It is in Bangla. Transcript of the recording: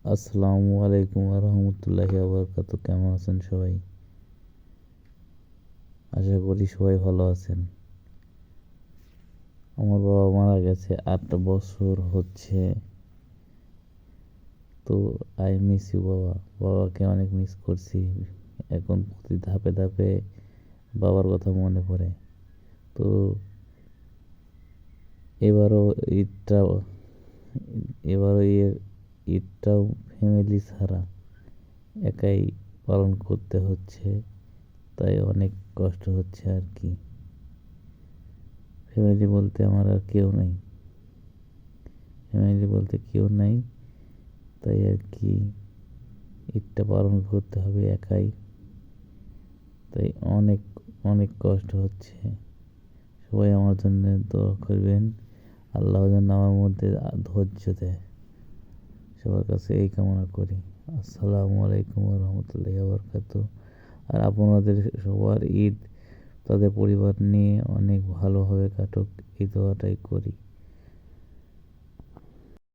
আসসালামু আলাইকুম রহমতুল্লাহি আবরকাত। কেমন আছেন সবাই? আশা করি সবাই ভালো আছেন। আমার বাবা মারা গেছে, 8 বছর হচ্ছে। তো আই মিস ইউ বাবা। বাবাকে অনেক মিস করছি। এখন প্রতি ধাপে ধাপে বাবার কথা মনে পড়ে। তো এবারও ঈদটা এবারও ঈদটাও ফ্যামিলি ছাড়া একাই পালন করতে হচ্ছে, তাই অনেক কষ্ট হচ্ছে আর কি। ফ্যামিলি বলতে আমার আর কেউ নেই। ফ্যামিলি বলতে কেউ নাই, তাই আর কি ঈদটা পালন করতে হবে একাই। তাই অনেক অনেক কষ্ট হচ্ছে। সবাই আমার জন্য দোয়া করবেন, আল্লাহ যেন আমার মধ্যে ধৈর্য দেয়। সবার কাছে এই কামনা করি। আসসালামু আলাইকুম রহমতুল্লাহি বরকাত। আর আপনাদের সবার ঈদ তাদের পরিবার নিয়ে অনেক ভালোভাবে কাটুক, এই দোয়াটাই করি।